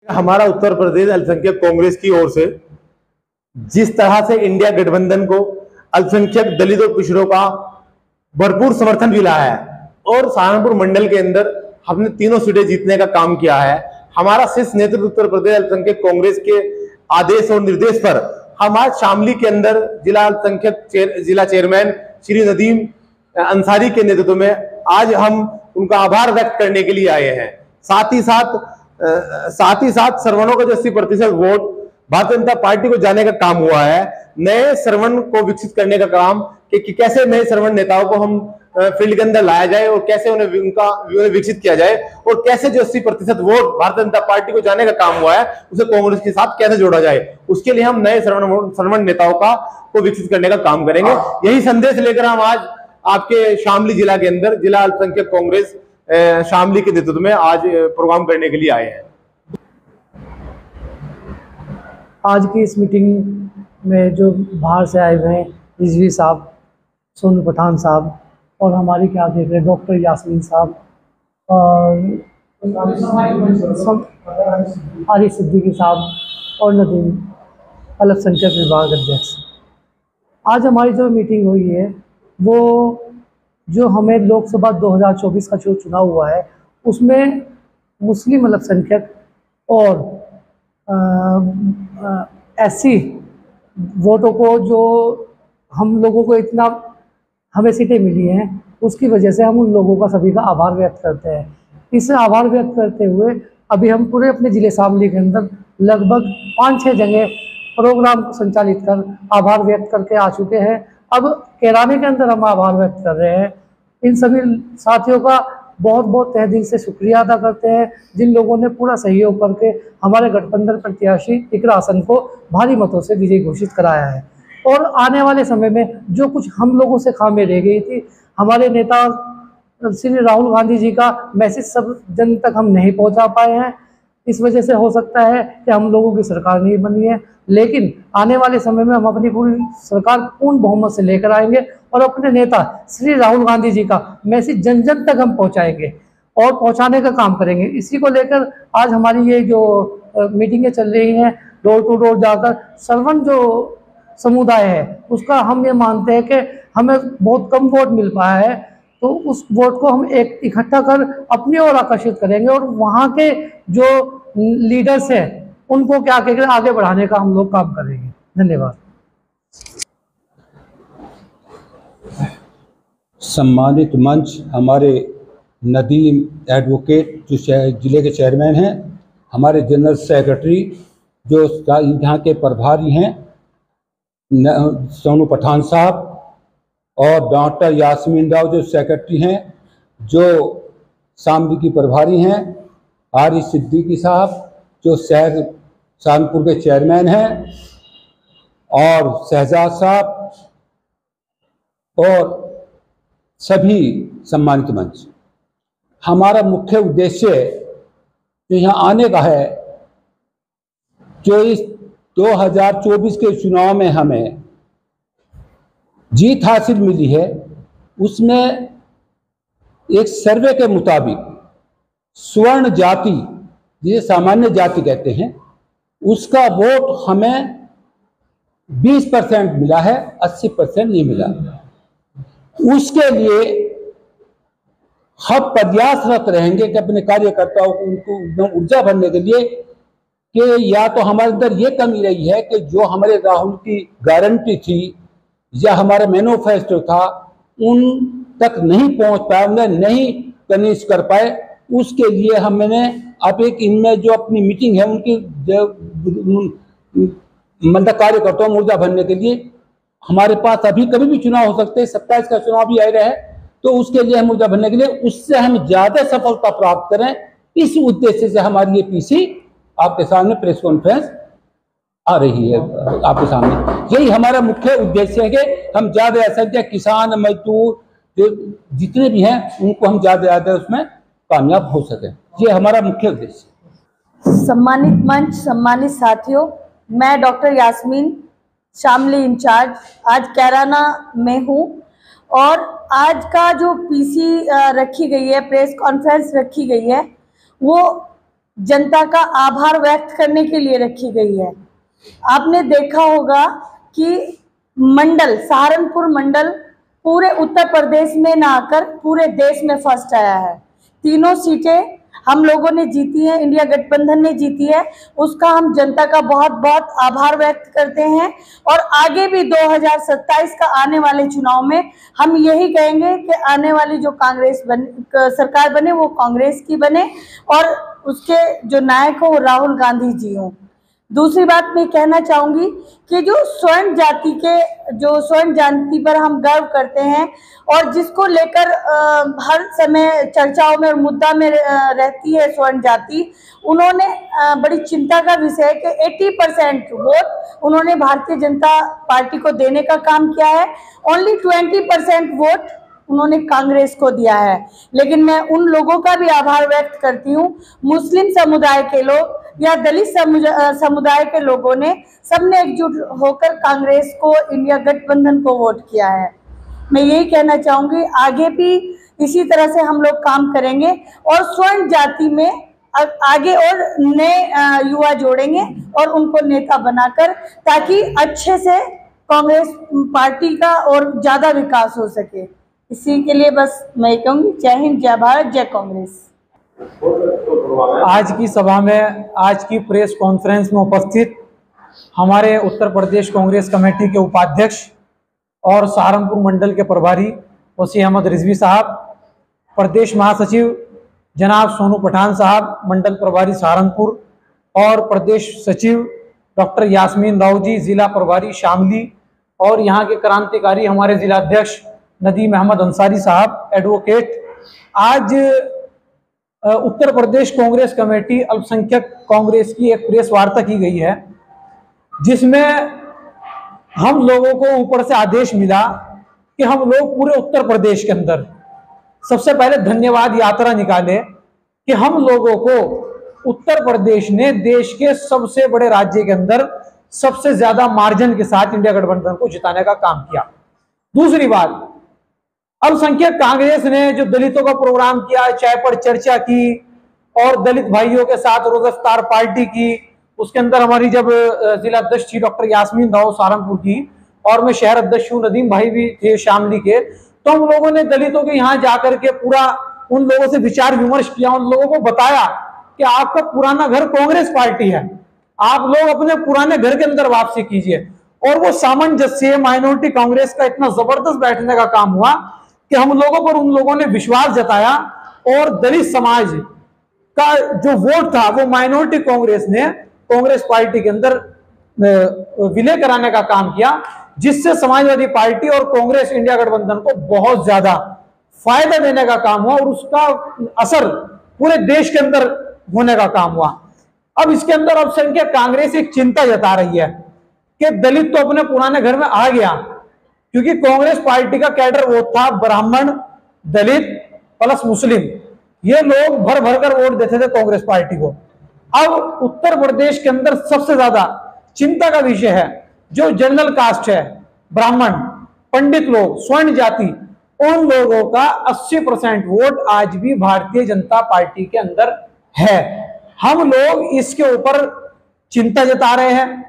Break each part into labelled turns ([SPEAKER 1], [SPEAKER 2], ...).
[SPEAKER 1] हमारा उत्तर प्रदेश अल्पसंख्यक कांग्रेस की ओर से जिस तरह से इंडिया गठबंधन को अल्पसंख्यक दलित और पिछड़ों का भरपूर समर्थन मिला है और सहारनपुर मंडल के अंदर हमने तीनों सीटें जीतने का काम किया है। हमारा शीर्ष नेतृत्व उत्तर प्रदेश अल्पसंख्यक कांग्रेस के आदेश और निर्देश पर हम आज शामली के अंदर जिला अल्पसंख्यक जिला चेयरमैन श्री नदीम अंसारी के नेतृत्व में आज हम उनका आभार व्यक्त करने के लिए आए हैं। साथ ही साथ सर्वणों का जो 80% वोट भारतीय जनता पार्टी को जाने का काम हुआ है। नए सर्वन को विकसित करने का काम कि कैसे नए सर्वन नेताओं को हम फील्ड के अंदर लाया जाए और कैसे उन्हें विकसित किया जाए और कैसे जो 80% वोट भारतीय जनता पार्टी को जाने का काम हुआ है उसे कांग्रेस के साथ कैसे जोड़ा जाए, उसके लिए हम नए सर्वन नेताओं को विकसित करने का काम करेंगे। यही संदेश लेकर हम आज आपके शामली जिला के अंदर जिला अल्पसंख्यक कांग्रेस शामली के नेतृत्व में आज प्रोग्राम करने के लिए आए हैं।
[SPEAKER 2] आज की इस मीटिंग में जो बाहर से आए हुए हैं रिजवी साहब, सोनू पठान साहब और हमारी क्या देख रहे डॉक्टर यास्मीन साहब और आरिफ सिद्दीकी साहब और नदीम अल्पसंख्यक विभाग अध्यक्ष। आज हमारी जो मीटिंग हुई है वो जो हमें लोकसभा 2024 का जो चुनाव हुआ है उसमें मुस्लिम अल्पसंख्यक और एससी वोटों को जो हम लोगों को इतना हमें सीटें मिली हैं उसकी वजह से हम उन लोगों का सभी का आभार व्यक्त करते हैं। इस आभार व्यक्त करते हुए अभी हम पूरे अपने ज़िले शामली के अंदर लगभग 5-6 जगह प्रोग्राम संचालित कर आभार व्यक्त करके आ चुके हैं। अब कैराने के अंदर हम आभार व्यक्त कर रहे हैं। इन सभी साथियों का बहुत बहुत तहे दिल से शुक्रिया अदा करते हैं जिन लोगों ने पूरा सहयोग करके हमारे गठबंधन प्रत्याशी इकरा हसन को भारी मतों से विजयी घोषित कराया है। और आने वाले समय में जो कुछ हम लोगों से खामी रह गई थी, हमारे नेता श्री राहुल गांधी जी का मैसेज सब जन तक हम नहीं पहुंचा पाए हैं। इस वजह से हो सकता है कि हम लोगों की सरकार नहीं बनी है, लेकिन आने वाले समय में हम अपनी पूरी सरकार पूर्ण बहुमत से लेकर आएंगे और अपने नेता श्री राहुल गांधी जी का मैसेज जन जन तक हम पहुंचाएंगे और पहुंचाने का काम करेंगे। इसी को लेकर आज हमारी ये जो मीटिंगें चल रही हैं, डोर टू डोर जाकर सर्वन जो समुदाय है उसका हम ये मानते हैं कि हमें बहुत कम वोट मिल पाया है, तो उस वोट को हम एक इकट्ठा कर अपनी ओर आकर्षित करेंगे और वहाँ के जो लीडर्स हैं उनको क्या कहकर आगे बढ़ाने का हम लोग काम करेंगे। धन्यवाद।
[SPEAKER 3] सम्मानित मंच, हमारे नदीम एडवोकेट जो जिले के चेयरमैन हैं, हमारे जनरल सेक्रेटरी जो यहाँ के प्रभारी हैं सोनू पठान साहब और डॉक्टर यास्मीन राव जो सेक्रेटरी हैं, जो शामली की प्रभारी हैं, आरिफ सिद्दीकी साहब जो शहर सहारनपुर के चेयरमैन हैं और शहजाद साहब और सभी सम्मानित मंच। हमारा मुख्य उद्देश्य जो यहाँ आने का है, जो इस 2024 के चुनाव में हमें जीत हासिल मिली है, उसमें एक सर्वे के मुताबिक स्वर्ण जाति, जिसे सामान्य जाति कहते हैं, उसका वोट हमें 20% मिला है, 80% नहीं मिला। उसके लिए हम प्रयासरत रहेंगे कि अपने कार्यकर्ताओं को उनको एकदम ऊर्जा भरने के लिए कि या तो हमारे अंदर ये कमी रही है कि जो हमारे राहुल की गारंटी थी या हमारा मैनिफेस्टो था उन तक नहीं पहुंच पाया, उन्हें नहीं कन्विंस कर पाए। उसके लिए हमने अब एक इनमें जो अपनी मीटिंग है उनकी मतलब कार्यकर्ताओं में ऊर्जा भरने के लिए हमारे पास अभी कभी भी चुनाव हो सकते हैं, 27 का चुनाव भी आ रहा है, तो उसके लिए हम ऊर्जा भरने के लिए उससे हम ज्यादा सफलता प्राप्त करें, इस उद्देश्य से हमारी ये पीसी आपके सामने प्रेस कॉन्फ्रेंस आ रही है। आपके सामने यही हमारा मुख्य उद्देश्य है कि हम ज्यादा असंख्यक किसान मजदूर जो जितने भी हैं उनको हम ज्यादा उसमें कामयाब हो सके, ये हमारा मुख्य उद्देश्य।
[SPEAKER 4] सम्मानित मंच, सम्मानित साथियों, मैं डॉक्टर यास्मीन शामली इंचार्ज आज कैराना में हूँ और आज का जो पीसी रखी गई है, प्रेस कॉन्फ्रेंस रखी गई है, वो जनता का आभार व्यक्त करने के लिए रखी गई है। आपने देखा होगा कि मंडल, सहारनपुर मंडल पूरे उत्तर प्रदेश में ना आकर पूरे देश में फर्स्ट आया है। तीनों सीटें हम लोगों ने जीती है, इंडिया गठबंधन ने जीती है, उसका हम जनता का बहुत बहुत आभार व्यक्त करते हैं। और आगे भी 2027 का आने वाले चुनाव में हम यही कहेंगे कि आने वाली जो सरकार बने वो कांग्रेस की बने और उसके जो नायक हो वो राहुल गांधी जी हों। दूसरी बात मैं कहना चाहूंगी कि जो स्वर्ण जाति पर हम गर्व करते हैं और जिसको लेकर हर समय चर्चाओं में और मुद्दा में रहती है स्वर्ण जाति, उन्होंने बड़ी चिंता का विषय है कि 80% वोट उन्होंने भारतीय जनता पार्टी को देने का काम किया है, ओनली 20% वोट उन्होंने कांग्रेस को दिया है। लेकिन मैं उन लोगों का भी आभार व्यक्त करती हूँ, मुस्लिम समुदाय के लोग या दलित समुदाय के लोगों ने सबने एकजुट होकर कांग्रेस को, इंडिया गठबंधन को वोट किया है। मैं यही कहना चाहूंगी आगे भी इसी तरह से हम लोग काम करेंगे और स्वर्ण जाति में आगे और नए युवा जोड़ेंगे और उनको नेता बनाकर, ताकि अच्छे से कांग्रेस पार्टी का और ज्यादा विकास हो सके। इसी के लिए बस मैं कहूँगी जय हिंद, जय भारत, जय कांग्रेस।
[SPEAKER 5] आज की सभा में, आज की प्रेस कॉन्फ्रेंस में उपस्थित हमारे उत्तर प्रदेश कांग्रेस कमेटी के उपाध्यक्ष और सहारनपुर मंडल के प्रभारी वसी अहमद रिजवी साहब, प्रदेश महासचिव जनाब सोनू पठान साहब, मंडल प्रभारी सहारनपुर, और प्रदेश सचिव डॉक्टर यास्मीन राव जी, जिला प्रभारी शामली, और यहाँ के क्रांतिकारी हमारे जिलाध्यक्ष नदीम अहमद अंसारी साहब, एडवोकेट। आज उत्तर प्रदेश कांग्रेस कमेटी अल्पसंख्यक कांग्रेस की एक प्रेस वार्ता की गई है, जिसमें हम लोगों को ऊपर से आदेश मिला कि हम लोग पूरे उत्तर प्रदेश के अंदर सबसे पहले धन्यवाद यात्रा निकाले कि हम लोगों को उत्तर प्रदेश ने देश के सबसे बड़े राज्य के अंदर सबसे ज्यादा मार्जिन के साथ इंडिया गठबंधन को जिताने का काम किया। दूसरी बात, अल्पसंख्यक कांग्रेस ने जो दलितों का प्रोग्राम किया, चाय पर चर्चा की और दलित भाइयों के साथ रोज इफ्तार पार्टी की, उसके अंदर हमारी जब जिला अध्यक्ष थी डॉक्टर यास्मीन राव सहारनपुर की और मैं शहर अध्यक्ष हूँ, नदीम भाई भी थे शामली के, तो हम लोगों ने दलितों के यहाँ जाकर के पूरा उन लोगों से विचार विमर्श किया, उन लोगों को बताया कि आपका पुराना घर कांग्रेस पार्टी है, आप लोग अपने पुराने घर के अंदर वापसी कीजिए। और वो सामंजस्य माइनॉरिटी कांग्रेस का इतना जबरदस्त बैठने का काम हुआ कि हम लोगों पर उन लोगों ने विश्वास जताया और दलित समाज का जो वोट था वो माइनॉरिटी कांग्रेस ने कांग्रेस पार्टी के अंदर विलय कराने का काम किया, जिससे समाजवादी पार्टी और कांग्रेस इंडिया गठबंधन को बहुत ज्यादा फायदा देने का काम हुआ और उसका असर पूरे देश के अंदर होने का काम हुआ। अब इसके अंदर अल्पसंख्यक कांग्रेस एक चिंता जता रही है कि दलित तो अपने पुराने घर में आ गया, क्योंकि कांग्रेस पार्टी का कैडर वोट था ब्राह्मण, दलित प्लस मुस्लिम, ये लोग भर भर कर वोट देते थे कांग्रेस पार्टी को। अब उत्तर प्रदेश के अंदर सबसे ज्यादा चिंता का विषय है जो जनरल कास्ट है, ब्राह्मण, पंडित लोग, स्वर्ण जाति, उन लोगों का 80% वोट आज भी भारतीय जनता पार्टी के अंदर है। हम लोग इसके ऊपर चिंता जता रहे हैं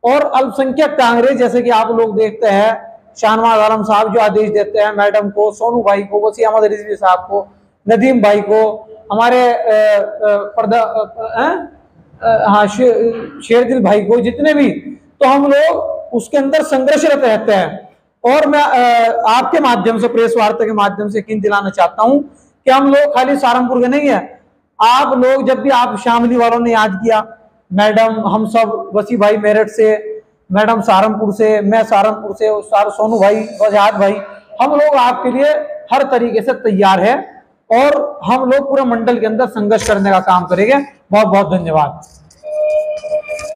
[SPEAKER 5] और अल्पसंख्यक कांग्रेस, जैसे कि आप लोग देखते हैं शाहनवाज आलम साहब जो आदेश देते हैं मैडम को, सोनू भाई को, वसी अहमद रिजवी साहब को, नदीम भाई को, हमारे शेरदिल भाई को, जितने भी, तो हम लोग उसके अंदर संघर्षरत रहते हैं। और मैं आपके माध्यम से, प्रेस वार्ता के माध्यम से यकीन दिलाना चाहता हूं कि हम लोग खाली सहारनपुर के नहीं है। आप लोग जब भी, आप शामली वालों ने याद किया, मैडम, हम सब, वसी भाई मेरठ से, मैडम सहारनपुर से, मैं सहारनपुर से, सोनू भाई, वजाहत भाई, हम लोग आपके लिए हर तरीके से तैयार है और हम लोग पूरे मंडल के अंदर संघर्ष करने का काम करेंगे। बहुत बहुत धन्यवाद।